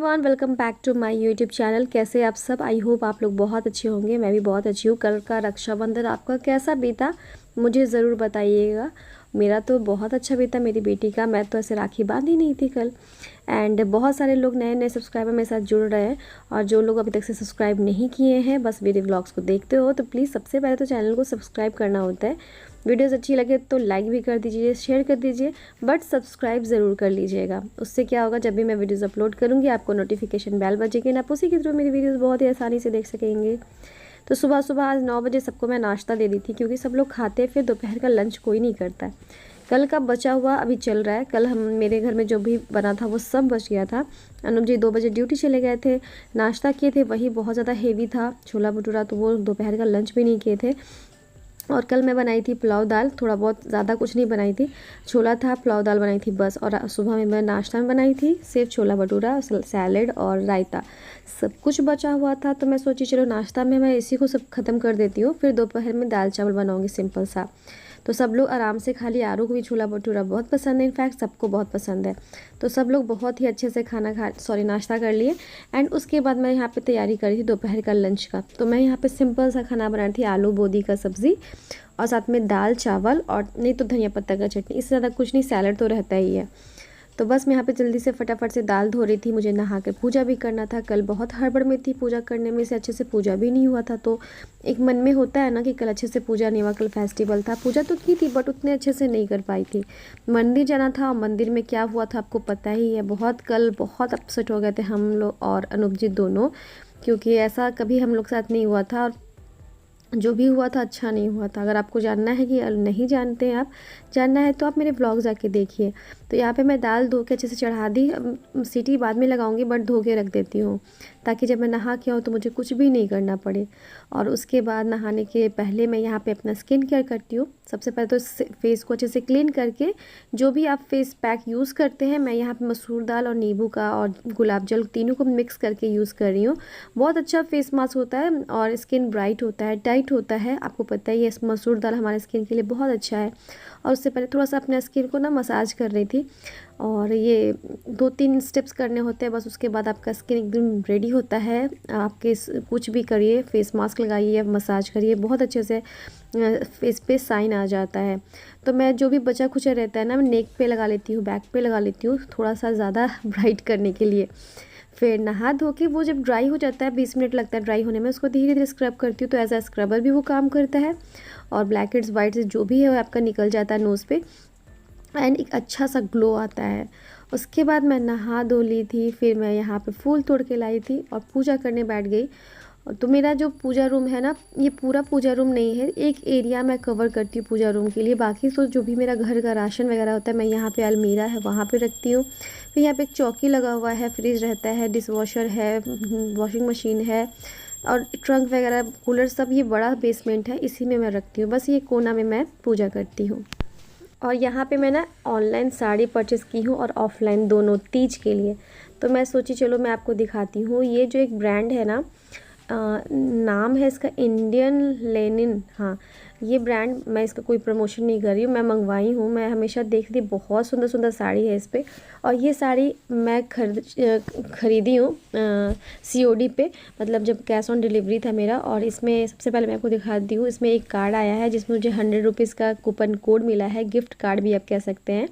Everyone, welcome back to my YouTube channel. कैसे आप सब? आई होप आप लोग बहुत अच्छे होंगे। मैं भी बहुत अच्छी हूँ। कल का रक्षाबंधन आपका कैसा बीता मुझे ज़रूर बताइएगा। मेरा तो बहुत अच्छा बीता, मेरी बेटी का। मैं तो ऐसे राखी बांधी नहीं थी कल। एंड बहुत सारे लोग नए नए सब्सक्राइबर मेरे साथ जुड़ रहे हैं, और जो लोग अभी तक से सब्सक्राइब नहीं किए हैं, बस मेरे व्लॉग्स को देखते हो तो प्लीज़ सबसे पहले तो चैनल को सब्सक्राइब करना होता है। वीडियोस अच्छी लगे तो लाइक भी कर दीजिए, शेयर कर दीजिए, बट सब्सक्राइब ज़रूर कर लीजिएगा। उससे क्या होगा, जब भी मैं वीडियोस अपलोड करूँगी आपको नोटिफिकेशन बेल बजेगी ना, आप उसी के थ्रू मेरी वीडियोस बहुत ही आसानी से देख सकेंगे। तो सुबह सुबह आज 9 बजे सबको मैं नाश्ता दे दी थी, क्योंकि सब लोग खाते हैं, फिर दोपहर का लंच कोई नहीं करता है। कल का बचा हुआ अभी चल रहा है। कल हम मेरे घर में जो भी बना था वो सब बच गया था। अनुप जी 2 बजे ड्यूटी चले गए थे, नाश्ता किए थे, वही बहुत ज़्यादा हेवी था छोला भटूरा, तो वो दोपहर का लंच भी नहीं किए थे। और कल मैं बनाई थी पुलाव दाल, थोड़ा बहुत, ज़्यादा कुछ नहीं बनाई थी। छोला था, पुलाव दाल बनाई थी बस। और सुबह में मैं नाश्ता में बनाई थी सिर्फ छोला भटूरा, सैलेड और रायता। सब कुछ बचा हुआ था, तो मैं सोची चलो नाश्ता में मैं इसी को सब ख़त्म कर देती हूँ, फिर दोपहर में दाल चावल बनाऊँगी सिंपल सा। तो सब लोग आराम से खा लिए। आरू को भी छोला भटूरा बहुत पसंद है, इनफैक्ट सबको बहुत पसंद है। तो सब लोग बहुत ही अच्छे से नाश्ता कर लिए। एंड उसके बाद मैं यहाँ पे तैयारी करी थी दोपहर का लंच का। तो मैं यहाँ पे सिंपल सा खाना बना रही थी, आलू बोदी का सब्ज़ी, और साथ में दाल चावल, और नहीं तो धनिया पत्ता का चटनी। इससे ज़्यादा कुछ नहीं, सैलड तो रहता ही है। तो बस मैं यहाँ पे जल्दी से फटाफट से दाल धो रही थी, मुझे नहा कर पूजा भी करना था। कल बहुत हड़बड़ में थी पूजा करने में, से अच्छे से पूजा भी नहीं हुआ था। तो एक मन में होता है ना कि कल अच्छे से पूजा नहीं हुआ। कल फेस्टिवल था, पूजा तो की थी बट उतने अच्छे से नहीं कर पाई थी। मंदिर जाना था, और मंदिर में क्या हुआ था आपको पता ही है। कल बहुत अपसेट हो गए थे हम लोग और अनुप जी दोनों, क्योंकि ऐसा कभी हम लोग साथ नहीं हुआ था, और जो भी हुआ था अच्छा नहीं हुआ था। अगर आपको जानना है कि नहीं जानते हैं आप, जानना है तो आप मेरे ब्लॉग जाके देखिए। तो यहाँ पे मैं दाल धो के अच्छे से चढ़ा दी। सीटी बाद में लगाऊंगी, बट धो के रख देती हूँ, ताकि जब मैं नहा के आऊँ तो मुझे कुछ भी नहीं करना पड़े। और उसके बाद नहाने के पहले मैं यहाँ पे अपना स्किन केयर करती हूँ। सबसे पहले तो फेस को अच्छे से क्लीन करके, जो भी आप फेस पैक यूज़ करते हैं, मैं यहाँ पे मसूर दाल और नींबू का और गुलाब जल तीनों को मिक्स करके यूज़ कर रही हूँ। बहुत अच्छा फेस मास्क होता है, और स्किन ब्राइट होता है, टाइट होता है। आपको पता ही है मसूर दाल हमारे स्किन के लिए बहुत अच्छा है। और उससे पहले थोड़ा सा अपने स्किन को ना मसाज कर रही थी, और ये 2-3 स्टेप्स करने होते हैं बस। उसके बाद आपका स्किन एकदम रेडी होता है। आपके कुछ भी करिए, फेस मास्क लगाइए, मसाज करिए, बहुत अच्छे से फेस पे साइन आ जाता है। तो मैं जो भी बचा खुचा रहता है ना, मैं नेक पे लगा लेती हूँ, बैक पे लगा लेती हूँ, थोड़ा सा ज़्यादा ब्राइट करने के लिए। फिर नहा धो के वो जब ड्राई हो जाता है, 20 मिनट लगता है ड्राई होने में, उसको धीरे धीरे स्क्रब करती हूँ। तो एज अ स्क्रबर भी वो काम करता है, और ब्लैक हेड्स वाइट से जो भी है वो आपका निकल जाता है नोज़ पे, एंड एक अच्छा सा ग्लो आता है। उसके बाद मैं नहा धो ली थी, फिर मैं यहाँ पे फूल तोड़ के लाई थी और पूजा करने बैठ गई। तो मेरा जो पूजा रूम है ना, ये पूरा पूजा रूम नहीं है, एक एरिया मैं कवर करती हूँ पूजा रूम के लिए। बाकी तो जो भी मेरा घर का राशन वगैरह होता है, मैं यहाँ पे अलमीरा है वहाँ पे रखती हूँ। फिर यहाँ पे एक चौकी लगा हुआ है, फ्रिज रहता है, डिश वॉशर है, वॉशिंग मशीन है, और ट्रंक वगैरह, कूलर, सब ये बड़ा बेसमेंट है, इसी में मैं रखती हूँ। बस ये कोना में मैं पूजा करती हूँ। और यहाँ पे मैं ना ऑनलाइन साड़ी परचेज़ की हूँ, और ऑफलाइन दोनों, तीज के लिए। तो मैं सोची चलो मैं आपको दिखाती हूँ। ये जो एक ब्रांड है ना, नाम है इसका इंडियन लेनिन। हाँ, ये ब्रांड, मैं इसका कोई प्रमोशन नहीं कर रही हूँ, मैं मंगवाई हूँ। मैं हमेशा देखती, बहुत सुंदर सुंदर साड़ी है इस पर। और ये साड़ी मैं खरीदी हूँ COD पे, मतलब जब कैश ऑन डिलीवरी था मेरा। और इसमें सबसे पहले मैं आपको दिखाती हूँ, इसमें एक कार्ड आया है जिसमें मुझे 100 रुपीज़ का कूपन कोड मिला है, गिफ्ट कार्ड भी आप कह सकते हैं।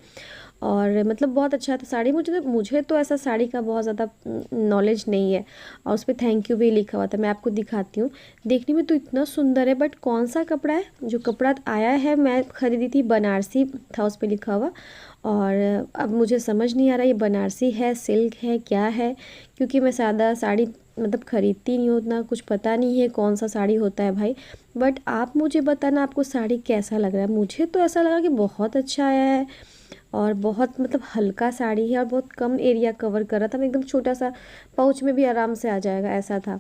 और मतलब बहुत अच्छा था साड़ी। मुझे तो ऐसा साड़ी का बहुत ज़्यादा नॉलेज नहीं है, और उस पर थैंक यू भी लिखा हुआ था। मैं आपको दिखाती हूँ। देखने में तो इतना सुंदर है, बट कौन सा कपड़ा है, जो कपड़ा आया है, मैं खरीदी थी बनारसी था उस पर लिखा हुआ। और अब मुझे समझ नहीं आ रहा ये बनारसी है, सिल्क है, क्या है, क्योंकि मैं सादा साड़ी मतलब ख़रीदती नहीं हूँ, उतना कुछ पता नहीं है कौन सा साड़ी होता है भाई। बट आप मुझे बताना आपको साड़ी कैसा लग रहा है। मुझे तो ऐसा लगा कि बहुत अच्छा आया है, और बहुत मतलब हल्का साड़ी है, और बहुत कम एरिया कवर कर रहा था। मैं एकदम छोटा सा पाउच में भी आराम से आ जाएगा ऐसा था।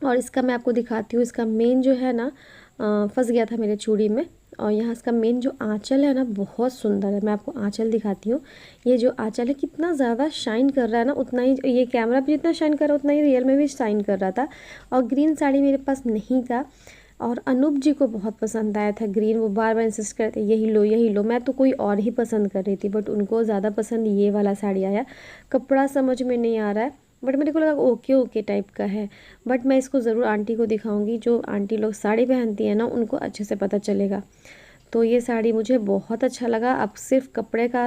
और इसका मैं आपको दिखाती हूँ। इसका मेन जो है ना, फंस गया था मेरे चूड़ी में। और यहाँ इसका मेन जो आंचल है ना, बहुत सुंदर है। मैं आपको आंचल दिखाती हूँ। ये जो आंचल है कितना ज़्यादा शाइन कर रहा है ना, उतना ही ये कैमरा पे जितना शाइन कर रहा है उतना ही रियल में भी शाइन कर रहा था। और ग्रीन साड़ी मेरे पास नहीं था, और अनूप जी को बहुत पसंद आया था ग्रीन, वो बार बार इंसिस्ट करते यही लो यही लो। मैं तो कोई और ही पसंद कर रही थी, बट उनको ज़्यादा पसंद ये वाला साड़ी आया। कपड़ा समझ में नहीं आ रहा है, बट मेरे को लगा ओके ओके टाइप का है। बट मैं इसको ज़रूर आंटी को दिखाऊंगी, जो आंटी लोग साड़ी पहनती है ना उनको अच्छे से पता चलेगा। तो ये साड़ी मुझे बहुत अच्छा लगा। अब सिर्फ कपड़े का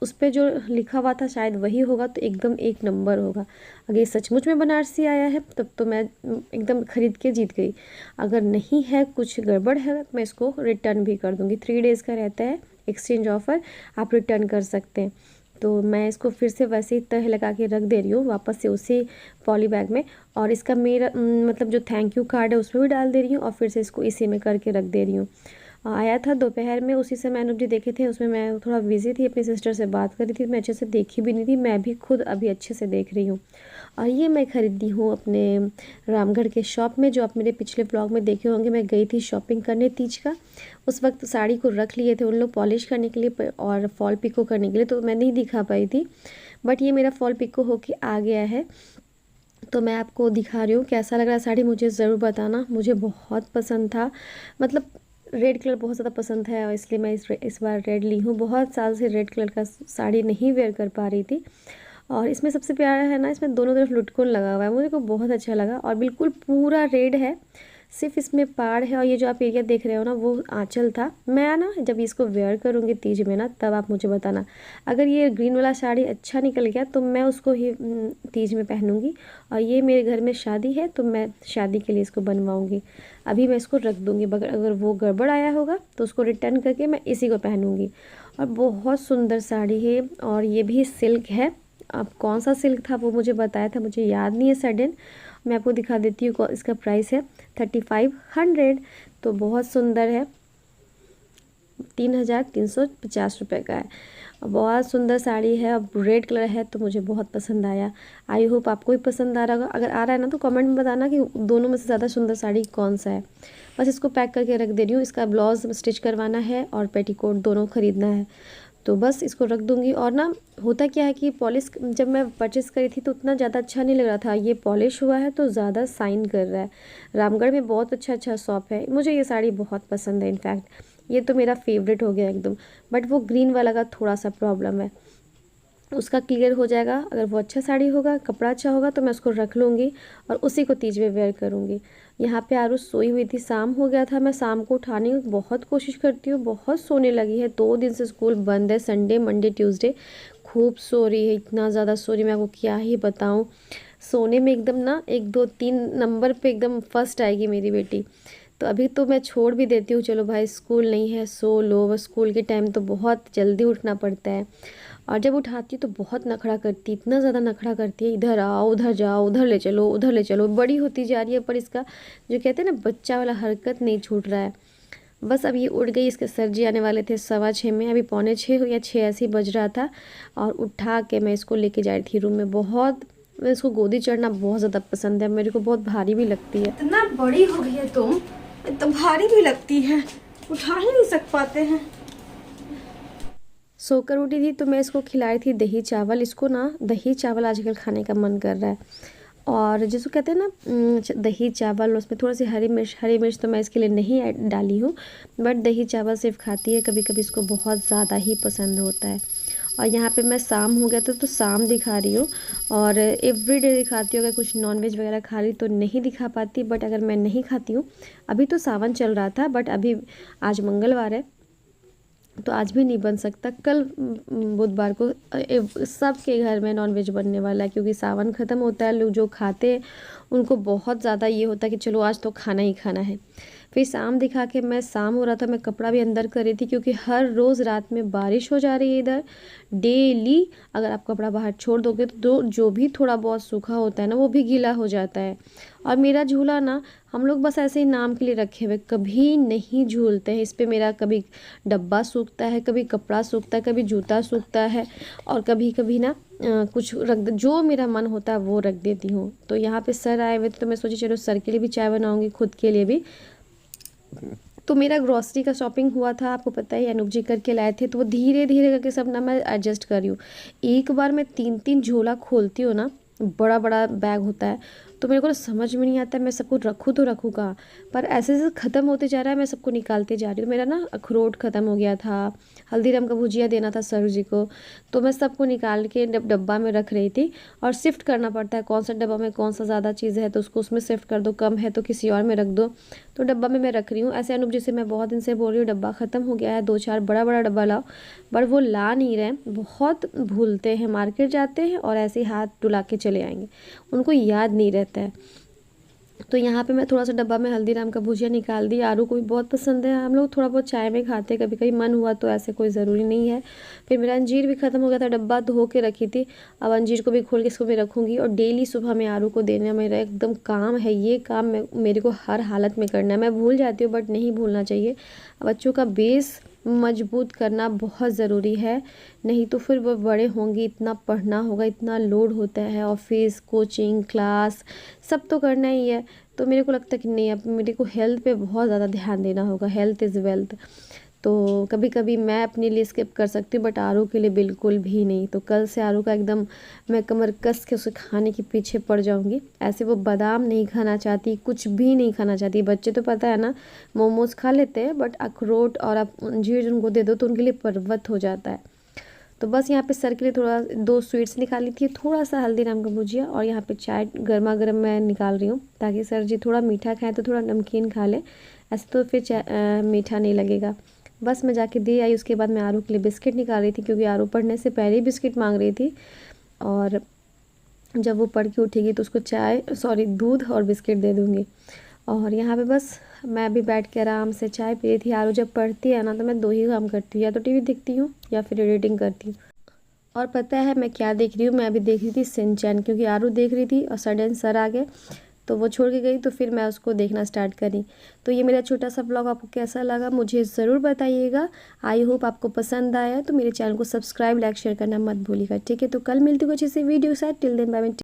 उस पर जो लिखा हुआ था शायद वही होगा, तो एकदम एक नंबर होगा। अगर ये सचमुच में बनारसी आया है तब तो मैं एकदम ख़रीद के जीत गई। अगर नहीं है, कुछ गड़बड़ है, मैं इसको रिटर्न भी कर दूँगी। 3 डेज़ का रहता है एक्सचेंज ऑफ़र, आप रिटर्न कर सकते हैं। तो मैं इसको फिर से वैसे ही तह लगा के रख दे रही हूँ वापस से उसी पॉली बैग में। और इसका मेरा मतलब जो थैंक यू कार्ड है उसमें भी डाल दे रही हूँ, और फिर से इसको इसी में करके रख दे रही हूँ। आया था दोपहर में, उसी समय अनूप जी देखे थे, उसमें मैं थोड़ा बिजी थी, अपनी सिस्टर से बात कर रही थी, मैं अच्छे से देखी भी नहीं थी। मैं भी खुद अभी अच्छे से देख रही हूँ। और ये मैं खरीदी हूँ अपने रामगढ़ के शॉप में, जो आप मेरे पिछले ब्लॉग में देखे होंगे। मैं गई थी शॉपिंग करने तीज का, उस वक्त साड़ी को रख लिए थे उन लोग पॉलिश करने के लिए और फॉल पिको करने के लिए, तो मैं नहीं दिखा पाई थी। बट ये मेरा फॉल पिको होके आ गया है, तो मैं आपको दिखा रही हूँ। कैसा लग रहा है साड़ी मुझे ज़रूर बताना। मुझे बहुत पसंद था, मतलब रेड कलर बहुत ज़्यादा पसंद है, और इसलिए मैं इस बार रेड ली हूँ। बहुत साल से रेड कलर का साड़ी नहीं वेयर कर पा रही थी। और इसमें सबसे प्यारा है ना, इसमें दोनों तरफ लुटकुन लगा हुआ है, मुझे को बहुत अच्छा लगा। और बिल्कुल पूरा रेड है, सिर्फ इसमें पाड़ है। और ये जो आप एरिया देख रहे हो ना, वो आंचल था। मैं ना जब इसको वेयर करूँगी तीज में ना, तब आप मुझे बताना। अगर ये ग्रीन वाला साड़ी अच्छा निकल गया तो मैं उसको ही तीज में पहनूंगी। और ये मेरे घर में शादी है, तो मैं शादी के लिए इसको बनवाऊंगी। अभी मैं इसको रख दूंगी, अगर वो गड़बड़ आया होगा तो उसको रिटर्न करके मैं इसी को पहनूंगी। और बहुत सुंदर साड़ी है, और ये भी सिल्क है। अब कौन सा सिल्क था वो मुझे बताया था, मुझे याद नहीं है सडन। मैं आपको दिखा देती हूँ। इसका प्राइस है 3500, तो बहुत सुंदर है। 3350 रुपये का है। बहुत सुंदर साड़ी है, अब रेड कलर है तो मुझे बहुत पसंद आया। आई होप आपको भी पसंद आ रहा होगा। अगर आ रहा है ना तो कमेंट में बताना कि दोनों में से ज़्यादा सुंदर साड़ी कौन सा है। बस इसको पैक करके रख दे रही हूँ। इसका ब्लाउज स्टिच करवाना है और पेटीकोट दोनों ख़रीदना है, तो बस इसको रख दूँगी। और ना होता क्या है कि पॉलिश जब मैं परचेज़ करी थी तो उतना ज़्यादा अच्छा नहीं लग रहा था। ये पॉलिश हुआ है तो ज़्यादा शाइन कर रहा है। रामगढ़ में बहुत अच्छा शॉप है, मुझे ये साड़ी बहुत पसंद है। इनफैक्ट ये तो मेरा फेवरेट हो गया एकदम। बट वो ग्रीन वाला का थोड़ा सा प्रॉब्लम है, उसका क्लियर हो जाएगा। अगर वो अच्छा साड़ी होगा, कपड़ा अच्छा होगा, तो मैं उसको रख लूँगी और उसी को तीज में वेयर करूँगी। यहाँ पे आरुष सोई हुई थी, शाम हो गया था। मैं शाम को उठाने की बहुत कोशिश करती हूँ, बहुत सोने लगी है। 2 दिन से स्कूल बंद है, संडे मंडे ट्यूसडे खूब सो रही है, इतना ज़्यादा सो रही है, मैं आपको क्या ही बताऊँ। सोने में एकदम ना 1 2 3 नंबर पे एकदम फर्स्ट आएगी मेरी बेटी। तो अभी तो मैं छोड़ भी देती हूँ, चलो भाई स्कूल नहीं है, सो लो। बस स्कूल के टाइम तो बहुत जल्दी उठना पड़ता है, और जब उठाती तो बहुत नखड़ा करती, इतना ज़्यादा नखड़ा करती है, इधर आओ उधर जाओ, उधर ले चलो उधर ले चलो। बड़ी होती जा रही है पर इसका जो कहते हैं ना बच्चा वाला हरकत नहीं छूट रहा है। बस अब ये उठ गई। इसके सर जी आने वाले थे 6:15 में, अभी 6:45 या 6 ऐसे ही बज रहा था। और उठा के मैं इसको लेके जा रही थी रूम में। बहुत मैं इसको गोदी चढ़ना बहुत ज़्यादा पसंद है, मेरे को बहुत भारी भी लगती है। इतना बड़ी हो गई है तुम, तो भारी भी लगती है, उठा ही नहीं सक पाते हैं। सोकर उठी थी तो मैं इसको खिलाई थी दही चावल। इसको ना दही चावल आजकल खाने का मन कर रहा है। और जिसको कहते हैं ना दही चावल, उसमें थोड़ा सी हरी मिर्च तो मैं इसके लिए नहीं डाली हूँ, बट दही चावल सिर्फ खाती है कभी कभी, इसको बहुत ज़्यादा ही पसंद होता है। और यहाँ पे मैं शाम हो गया था तो शाम दिखा रही हूँ, और एवरीडे दिखाती हूँ। अगर कुछ नॉनवेज वगैरह खा रही तो नहीं दिखा पाती, बट अगर मैं नहीं खाती हूँ, अभी तो सावन चल रहा था, बट अभी आज मंगलवार है तो आज भी नहीं बन सकता। कल बुधवार को सबके घर में नॉनवेज बनने वाला है, क्योंकि सावन ख़त्म होता है। लोग जो खाते हैं उनको बहुत ज़्यादा ये होता है कि चलो आज तो खाना ही खाना है। फिर शाम दिखा के मैं शाम हो रहा था, मैं कपड़ा भी अंदर कर रही थी, क्योंकि हर रोज़ रात में बारिश हो जा रही है इधर डेली। अगर आप कपड़ा बाहर छोड़ दोगे तो जो भी थोड़ा बहुत सूखा होता है ना, वो भी गीला हो जाता है। और मेरा झूला ना हम लोग बस ऐसे ही नाम के लिए रखे हुए, कभी नहीं झूलते हैं इस पर। मेरा कभी डब्बा सूखता है, कभी कपड़ा सूखता है, कभी जूता सूखता है, और कभी कभी ना कुछ जो मेरा मन होता है वो रख देती हूँ। तो यहाँ पे सर आए हुए थे तो मैं सोची चलो सर के लिए भी चाय बनाऊँगी, खुद के लिए भी। तो मेरा ग्रॉसरी का शॉपिंग हुआ था, आपको पता है अनूप जी करके लाए थे, तो वो धीरे धीरे करके सब ना मैं एडजस्ट कर रही हूँ। एक बार मैं 3 3 झोला खोलती हूँ ना, बड़ा बड़ा बैग होता है, तो मेरे को ना समझ में नहीं आता है मैं सबको रखूँ तो रखूँ कहाँ। पर ऐसे ऐसे ख़त्म होते जा रहा है, मैं सबको निकालते जा रही हूँ। मेरा ना अखरोट ख़त्म हो गया था, हल्दीराम का भुजिया देना था सर जी को, तो मैं सबको निकाल के डब्बा में रख रही थी। और शिफ्ट करना पड़ता है कौन सा डब्बा में कौन सा ज़्यादा चीज़ है तो उसको उसमें शिफ्ट कर दो, कम है तो किसी और में रख दो। तो डब्बा में मैं रख रही हूँ। ऐसे अनुप जी से मैं बहुत दिन से बोल रही हूँ डब्बा ख़त्म हो गया है, 2-4 बड़ा बड़ा डब्बा लाओ, बट वो ला नहीं रहे, बहुत भूलते हैं, मार्केट जाते हैं और ऐसे ही हाथ डुला के चले आएंगे, उनको याद नहीं रहता है। तो यहाँ पे मैं थोड़ा सा डब्बा में हल्दीराम का भुजिया निकाल दी। आरू को भी बहुत पसंद है, हम लोग थोड़ा बहुत चाय में खाते हैं, कभी कभी मन हुआ तो, ऐसे कोई ज़रूरी नहीं है। फिर मेरा अंजीर भी ख़त्म हो गया था, डब्बा धो के रखी थी, अब अंजीर को भी खोल के इसको भी रखूँगी। और डेली सुबह में आरू को देना मेरा एकदम काम है, ये काम मेरे को हर हालत में करना है। मैं भूल जाती हूँ बट नहीं भूलना चाहिए। बच्चों का बेस मजबूत करना बहुत ज़रूरी है, नहीं तो फिर वो बड़े होंगे, इतना पढ़ना होगा, इतना लोड होता है, ऑफिस, कोचिंग, क्लास, सब तो करना ही है। तो मेरे को लगता है कि नहीं, अब मेरे को हेल्थ पे बहुत ज़्यादा ध्यान देना होगा, हेल्थ इज़ वेल्थ। तो कभी कभी मैं अपने लिए स्किप कर सकती हूँ बट आरू के लिए बिल्कुल भी नहीं। तो कल से आरू का एकदम मैं कमर कस के उसे खाने के पीछे पड़ जाऊँगी। ऐसे वो बादाम नहीं खाना चाहती, कुछ भी नहीं खाना चाहती। बच्चे तो पता है ना, मोमोज़ खा लेते हैं बट अखरोट और आप अंजीर उनको दे दो तो उनके लिए पर्वत हो जाता है। तो बस यहाँ पे सर के लिए थोड़ा 2 स्वीट्स निकाली थी, थोड़ा सा हल्दीराम का भुजिया, और यहाँ पे चाय गर्मा गर्म मैं निकाल रही हूँ ताकि सर जी थोड़ा मीठा खाएं तो थोड़ा नमकीन खा ले, ऐसे तो फिर मीठा नहीं लगेगा। बस मैं जाके दे आई। उसके बाद मैं आरू के लिए बिस्किट निकाल रही थी क्योंकि आरू पढ़ने से पहले ही बिस्किट मांग रही थी, और जब वो पढ़ के उठेगी तो उसको दूध और बिस्किट दे दूँगी। और यहाँ पे बस मैं भी बैठ के आराम से चाय पी रही थी। आरू जब पढ़ती है ना तो मैं 2 ही काम करती हूँ, या तो टीवी देखती हूँ या फिर एडिटिंग करती हूँ। और पता है मैं क्या देख रही हूँ, मैं अभी देख रही थी सिंचैन, क्योंकि आरू देख रही थी और सडन सर आ गए तो वो छोड़ के गई, तो फिर मैं उसको देखना स्टार्ट करी। तो ये मेरा छोटा सा ब्लॉग आपको कैसा लगा मुझे ज़रूर बताइएगा। आई होप आपको पसंद आया, तो मेरे चैनल को सब्सक्राइब, लाइक, शेयर करना मत भूलिएगा। ठीक है, तो कल मिलती हूँ कुछ इसी वीडियो के साथ। Till then bye bye.